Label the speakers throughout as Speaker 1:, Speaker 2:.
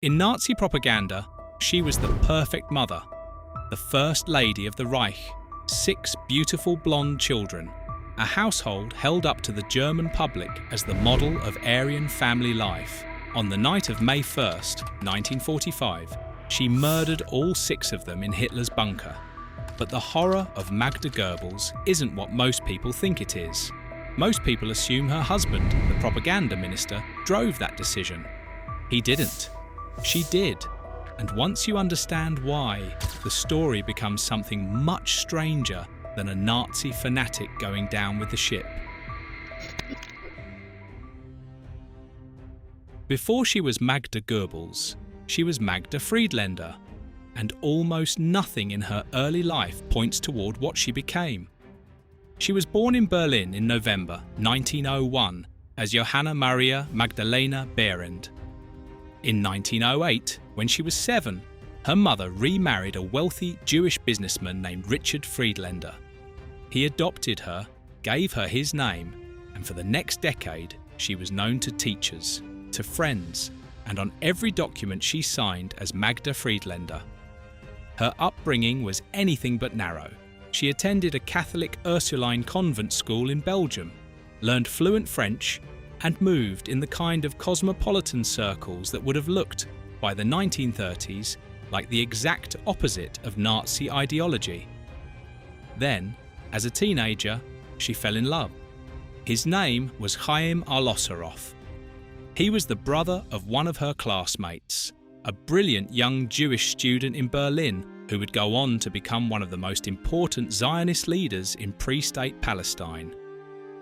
Speaker 1: In Nazi propaganda, she was the perfect mother, the First Lady of the Reich, 6 beautiful blonde children, a household held up to the German public as the model of Aryan family life. On the night of May 1st, 1945, she murdered all 6 of them in Hitler's bunker. But the horror of Magda Goebbels isn't what most people think it is. Most people assume her husband, the propaganda minister, drove that decision. He didn't. She did. And once you understand why, the story becomes something much stranger than a Nazi fanatic going down with the ship. Before she was Magda Goebbels, she was Magda Friedländer, and almost nothing in her early life points toward what she became. She was born in Berlin in November 1901 as Johanna Maria Magdalena Behrendt. In 1908, when she was 7, her mother remarried a wealthy Jewish businessman named Richard Friedländer. He adopted her, gave her his name, and for the next decade she was known to teachers, to friends, and on every document she signed as Magda Friedländer. Her upbringing was anything but narrow. She attended a Catholic Ursuline convent school in Belgium, learned fluent French, and moved in the kind of cosmopolitan circles that would have looked, by the 1930s, like the exact opposite of Nazi ideology. Then, as a teenager, she fell in love. His name was Chaim Arlosoroff. He was the brother of one of her classmates, a brilliant young Jewish student in Berlin who would go on to become one of the most important Zionist leaders in pre-state Palestine.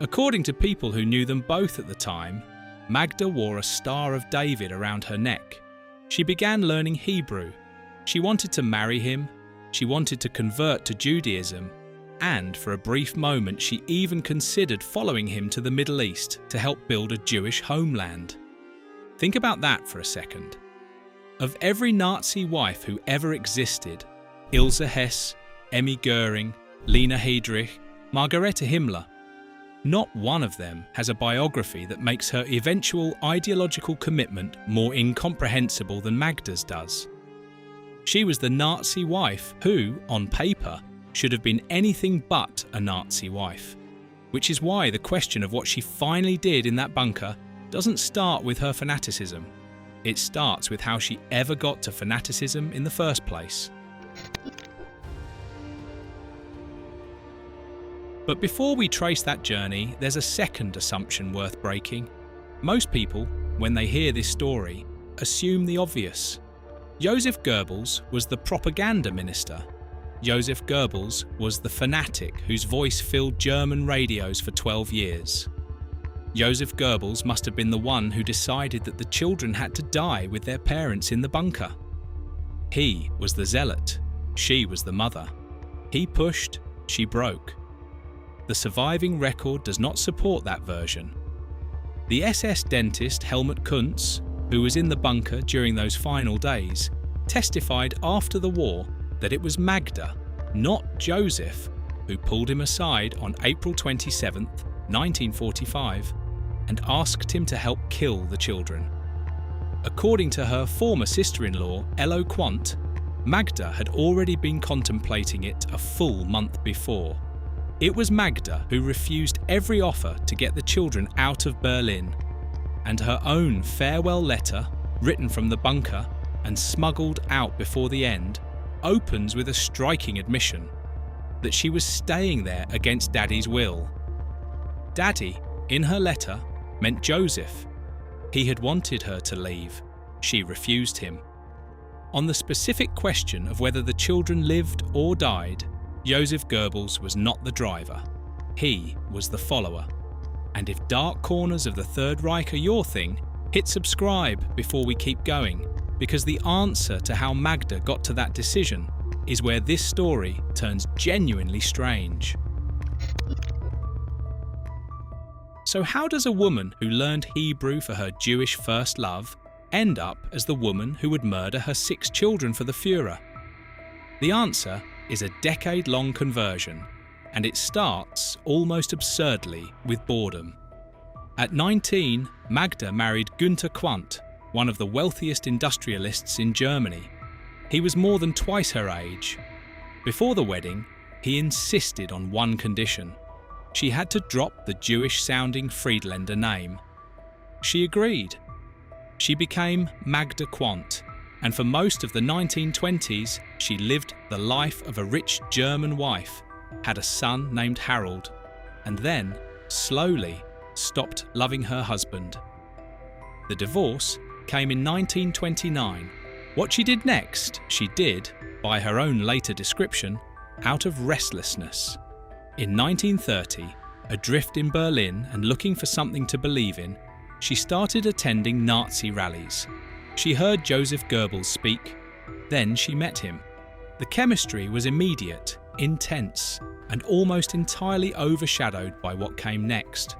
Speaker 1: According to people who knew them both at the time, Magda wore a Star of David around her neck. She began learning Hebrew. She wanted to marry him, she wanted to convert to Judaism, and for a brief moment she even considered following him to the Middle East to help build a Jewish homeland. Think about that for a second. Of every Nazi wife who ever existed, Ilse Hess, Emmy Goering, Lena Heydrich, Margarete Himmler, not one of them has a biography that makes her eventual ideological commitment more incomprehensible than Magda's does. She was the Nazi wife who, on paper, should have been anything but a Nazi wife, which is why the question of what she finally did in that bunker doesn't start with her fanaticism. It starts with how she ever got to fanaticism in the first place. But before we trace that journey, there's a second assumption worth breaking. Most people, when they hear this story, assume the obvious. Joseph Goebbels was the propaganda minister. Joseph Goebbels was the fanatic whose voice filled German radios for 12 years. Joseph Goebbels must have been the one who decided that the children had to die with their parents in the bunker. He was the zealot. She was the mother. He pushed, she broke. The surviving record does not support that version. The SS dentist Helmut Kuntz, who was in the bunker during those final days, testified after the war that it was Magda, not Joseph, who pulled him aside on April 27, 1945, and asked him to help kill the children. According to her former sister-in-law, Elo Quandt, Magda had already been contemplating it a full month before. It was Magda who refused every offer to get the children out of Berlin, and her own farewell letter, written from the bunker and smuggled out before the end, opens with a striking admission that she was staying there against Daddy's will. Daddy, in her letter, meant Joseph. He had wanted her to leave. She refused him. On the specific question of whether the children lived or died, Joseph Goebbels was not the driver. He was the follower. And if dark corners of the Third Reich are your thing, hit subscribe before we keep going, because the answer to how Magda got to that decision is where this story turns genuinely strange. So how does a woman who learned Hebrew for her Jewish first love end up as the woman who would murder her 6 children for the Führer? The answer is a decade-long conversion, and it starts, almost absurdly, with boredom. At 19, Magda married Günther Quandt, one of the wealthiest industrialists in Germany. He was more than twice her age. Before the wedding, he insisted on one condition. She had to drop the Jewish-sounding Friedländer name. She agreed. She became Magda Quant, and for most of the 1920s, she lived the life of a rich German wife, had a son named Harold, and then, slowly, stopped loving her husband. The divorce came in 1929. What she did next, she did, by her own later description, out of restlessness. In 1930, adrift in Berlin and looking for something to believe in, she started attending Nazi rallies. She heard Joseph Goebbels speak. Then she met him. The chemistry was immediate, intense, and almost entirely overshadowed by what came next.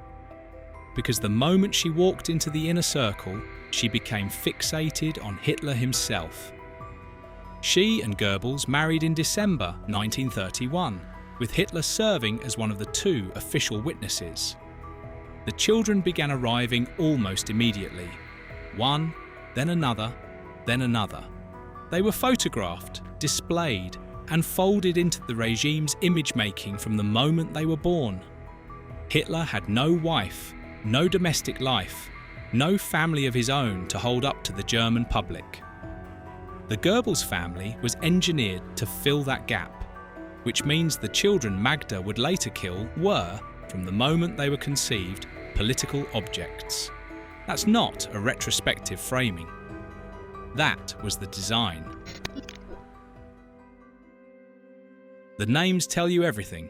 Speaker 1: Because the moment she walked into the inner circle, she became fixated on Hitler himself. She and Goebbels married in December 1931, with Hitler serving as one of the two official witnesses. The children began arriving almost immediately. One, then another, then another. They were photographed, displayed, and folded into the regime's image-making from the moment they were born. Hitler had no wife, no domestic life, no family of his own to hold up to the German public. The Goebbels family was engineered to fill that gap, which means the children Magda would later kill were, from the moment they were conceived, political objects. That's not a retrospective framing. That was the design. The names tell you everything.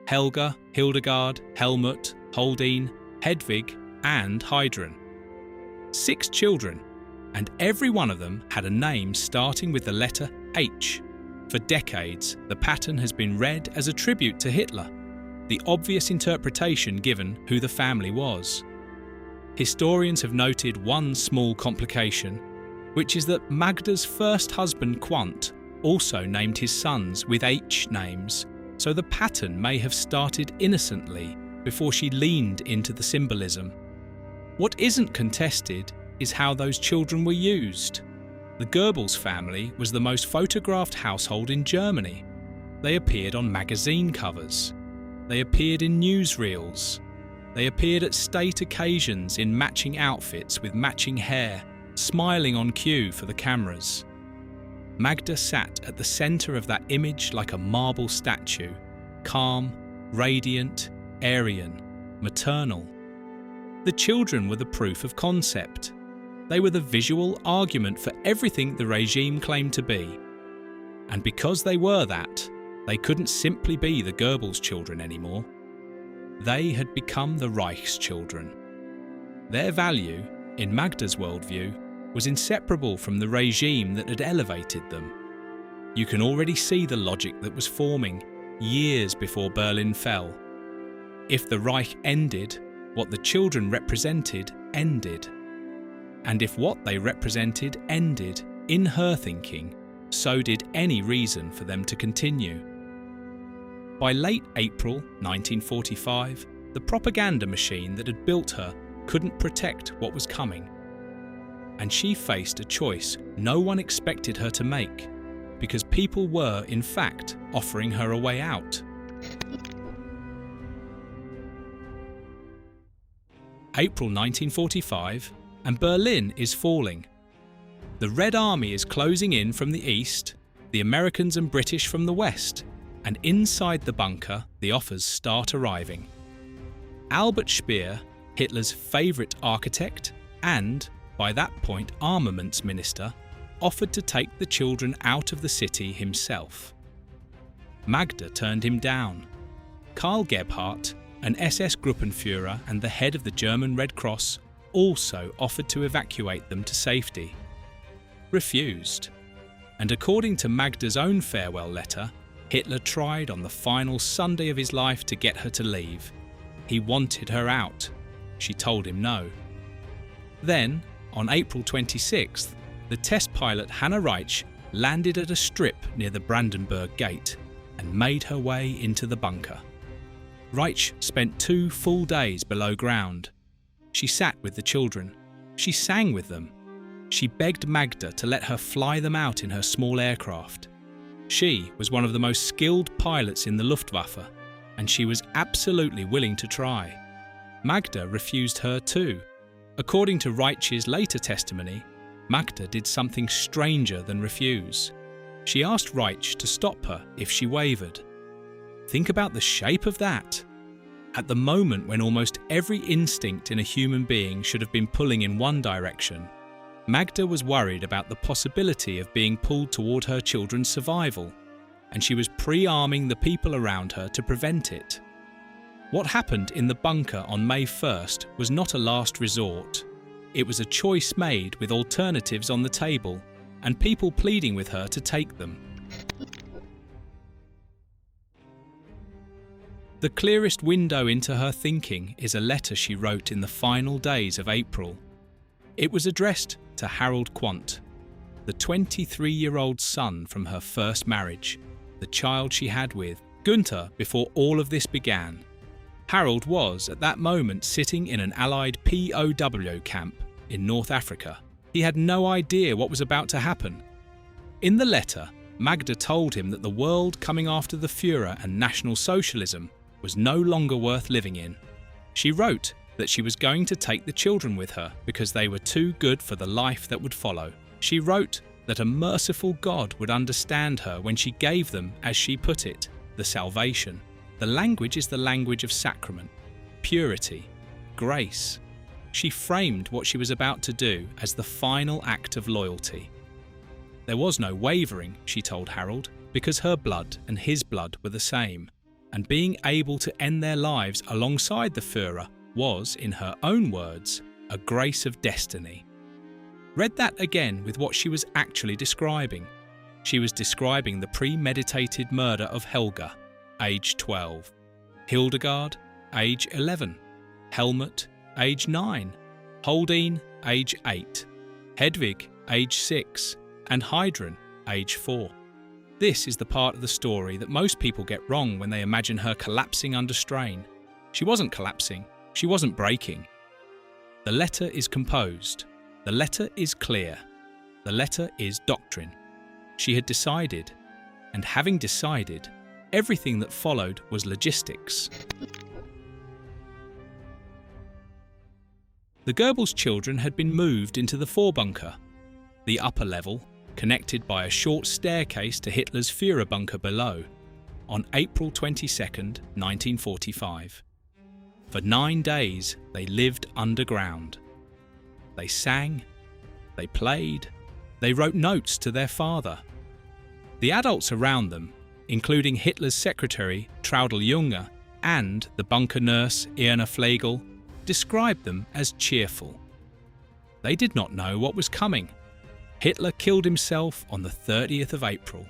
Speaker 1: Helga, Hildegard, Helmut, Holdine, Hedwig, and Heidrun. 6 children, and every one of them had a name starting with the letter H. For decades, the pattern has been read as a tribute to Hitler, the obvious interpretation given who the family was. Historians have noted one small complication, which is that Magda's first husband, Quant, also named his sons with H names, so the pattern may have started innocently before she leaned into the symbolism. What isn't contested is how those children were used. The Goebbels family was the most photographed household in Germany. They appeared on magazine covers. They appeared in newsreels. They appeared at state occasions in matching outfits with matching hair, smiling on cue for the cameras. Magda sat at the centre of that image like a marble statue, calm, radiant, Aryan, maternal. The children were the proof of concept. They were the visual argument for everything the regime claimed to be. And because they were that, they couldn't simply be the Goebbels children anymore. They had become the Reich's children. Their value, in Magda's worldview, was inseparable from the regime that had elevated them. You can already see the logic that was forming years before Berlin fell. If the Reich ended, what the children represented ended. And if what they represented ended, in her thinking, so did any reason for them to continue. By late April 1945, the propaganda machine that had built her couldn't protect what was coming. And she faced a choice no one expected her to make, because people were, in fact, offering her a way out. April 1945, and Berlin is falling. The Red Army is closing in from the east, the Americans and British from the west, and inside the bunker, the offers start arriving. Albert Speer, Hitler's favourite architect and, by that point, armaments minister, offered to take the children out of the city himself. Magda turned him down. Karl Gebhardt, an SS Gruppenführer and the head of the German Red Cross, also offered to evacuate them to safety. Refused. And according to Magda's own farewell letter, Hitler tried on the final Sunday of his life to get her to leave. He wanted her out. She told him no. Then, on April 26th, the test pilot Hanna Reich landed at a strip near the Brandenburg Gate and made her way into the bunker. Reich spent 2 full days below ground. She sat with the children. She sang with them. She begged Magda to let her fly them out in her small aircraft. She was one of the most skilled pilots in the Luftwaffe, and she was absolutely willing to try. Magda refused her too. According to Reich's later testimony, Magda did something stranger than refuse. She asked Reich to stop her if she wavered. Think about the shape of that! At the moment when almost every instinct in a human being should have been pulling in one direction, Magda was worried about the possibility of being pulled toward her children's survival, and she was pre-arming the people around her to prevent it. What happened in the bunker on May 1st was not a last resort. It was a choice made with alternatives on the table and people pleading with her to take them. The clearest window into her thinking is a letter she wrote in the final days of April. It was addressed to Harold Quandt, the 23-year-old son from her first marriage, the child she had with Günther before all of this began. Harold was, at that moment, sitting in an Allied POW camp in North Africa. He had no idea what was about to happen. In the letter, Magda told him that the world coming after the Führer and National Socialism was no longer worth living in. She wrote that she was going to take the children with her because they were too good for the life that would follow. She wrote that a merciful God would understand her when she gave them, as she put it, the salvation. The language is the language of sacrament, purity, grace. She framed what she was about to do as the final act of loyalty. There was no wavering, she told Harold, because her blood and his blood were the same, and being able to end their lives alongside the Führer was, in her own words, a grace of destiny. Read that again with what she was actually describing. She was describing the premeditated murder of Helga, age 12, Hildegard, age 11, Helmut, age 9, Holdine, age 8, Hedwig, age 6, and Heidrun, age 4. This is the part of the story that most people get wrong when they imagine her collapsing under strain. She wasn't collapsing, she wasn't breaking. The letter is composed, the letter is clear, the letter is doctrine. She had decided, and having decided, everything that followed was logistics. The Goebbels children had been moved into the Vorbunker, the upper level, connected by a short staircase to Hitler's Führer bunker below, on April 22, 1945. For 9 days, they lived underground. They sang, they played, they wrote notes to their father. The adults around them, including Hitler's secretary Traudl Junge and the bunker nurse Irna Flegel, described them as cheerful. They did not know what was coming. Hitler killed himself on the 30th of April.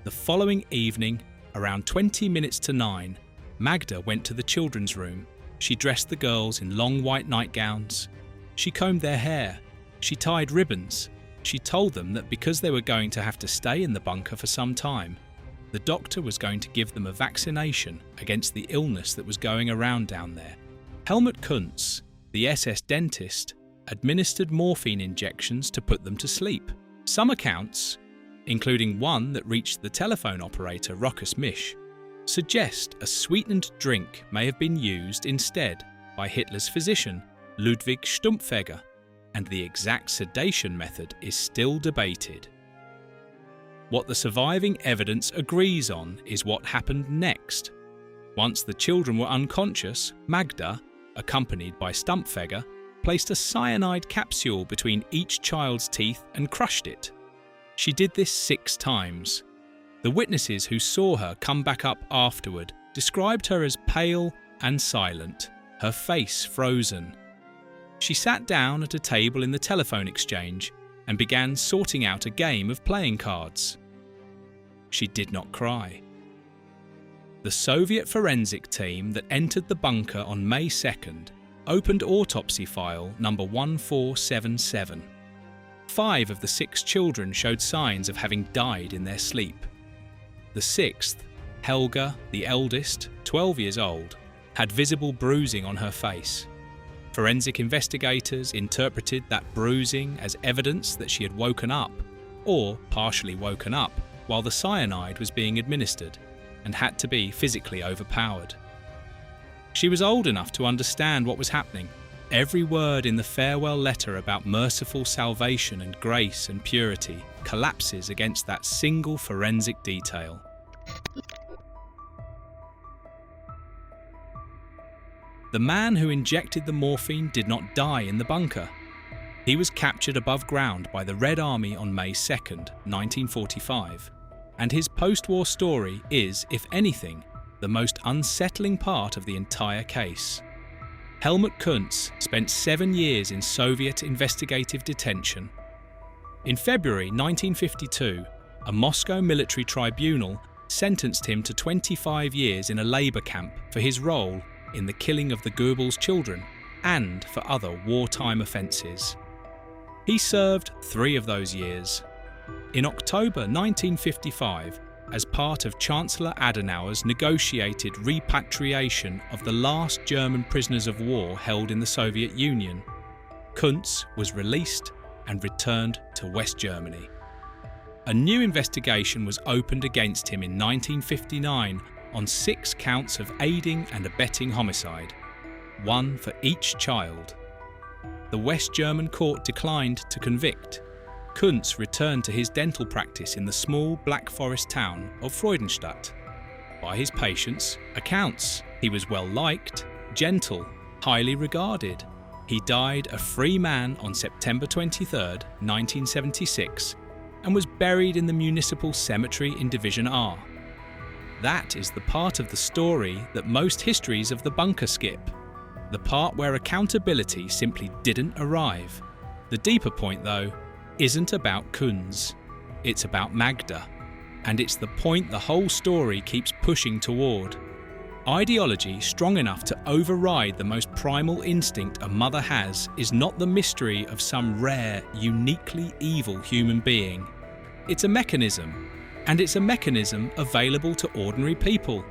Speaker 1: The following evening, around 20 minutes to 9, Magda went to the children's room. She dressed the girls in long white nightgowns. She combed their hair. She tied ribbons. She told them that because they were going to have to stay in the bunker for some time, the doctor was going to give them a vaccination against the illness that was going around down there. Helmut Kuntz, the SS dentist, administered morphine injections to put them to sleep. Some accounts, including one that reached the telephone operator Rokas Misch, suggest a sweetened drink may have been used instead by Hitler's physician, Ludwig Stumpfegger, and the exact sedation method is still debated. What the surviving evidence agrees on is what happened next. Once the children were unconscious, Magda, accompanied by Stumpfegger, placed a cyanide capsule between each child's teeth and crushed it. She did this 6 times. The witnesses who saw her come back up afterward described her as pale and silent, her face frozen. She sat down at a table in the telephone exchange and began sorting out a game of playing cards. She did not cry. The Soviet forensic team that entered the bunker on May 2nd opened autopsy file number 1477. 5 of the 6 children showed signs of having died in their sleep. The 6th, Helga, the eldest, 12 years old, had visible bruising on her face. Forensic investigators interpreted that bruising as evidence that she had woken up, or partially woken up, while the cyanide was being administered and had to be physically overpowered. She was old enough to understand what was happening. Every word in the farewell letter about merciful salvation and grace and purity collapses against that single forensic detail. The man who injected the morphine did not die in the bunker. He was captured above ground by the Red Army on May 2nd, 1945, and his post-war story is, if anything, the most unsettling part of the entire case. Helmut Kuntz spent 7 years in Soviet investigative detention. In February 1952, a Moscow military tribunal sentenced him to 25 years in a labour camp for his role in the killing of the Goebbels children and for other wartime offences. He served 3 of those years. In October 1955, as part of Chancellor Adenauer's negotiated repatriation of the last German prisoners of war held in the Soviet Union, Kuntz was released and returned to West Germany. A new investigation was opened against him in 1959 on 6 counts of aiding and abetting homicide, 1 for each child. The West German court declined to convict. Kuntz returned to his dental practice in the small Black Forest town of Freudenstadt. By his patients' accounts, he was well liked, gentle, highly regarded. He died a free man on September 23, 1976, and was buried in the municipal cemetery in Division R. That is the part of the story that most histories of the bunker skip, the part where accountability simply didn't arrive. The deeper point, though, isn't about Kuntz, it's about Magda, and it's the point the whole story keeps pushing toward. Ideology strong enough to override the most primal instinct a mother has is not the mystery of some rare, uniquely evil human being. It's a mechanism, and it's a mechanism available to ordinary people.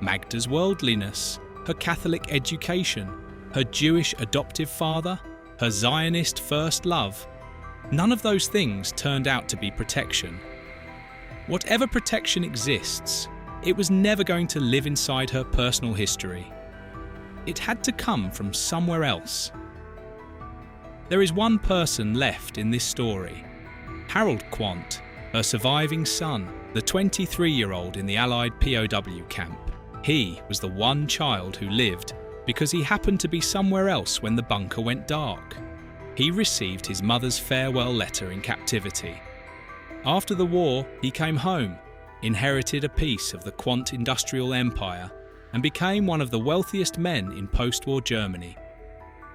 Speaker 1: Magda's worldliness, her Catholic education, her Jewish adoptive father, her Zionist first love, none of those things turned out to be protection. Whatever protection exists, it was never going to live inside her personal history. It had to come from somewhere else. There is one person left in this story, Harold Quandt, her surviving son, the 23-year-old in the Allied POW camp. He was the one child who lived because he happened to be somewhere else when the bunker went dark. He received his mother's farewell letter in captivity. After the war, he came home, inherited a piece of the Quandt industrial empire, and became one of the wealthiest men in post-war Germany.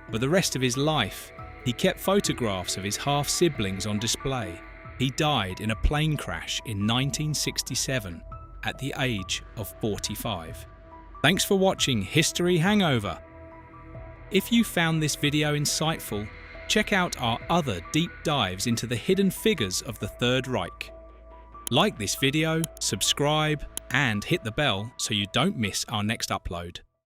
Speaker 1: For the rest of his life, he kept photographs of his half-siblings on display. He died in a plane crash in 1967 at the age of 45. Thanks for watching History Hangover. If you found this video insightful, check out our other deep dives into the hidden figures of the Third Reich. Like this video, subscribe, and hit the bell so you don't miss our next upload.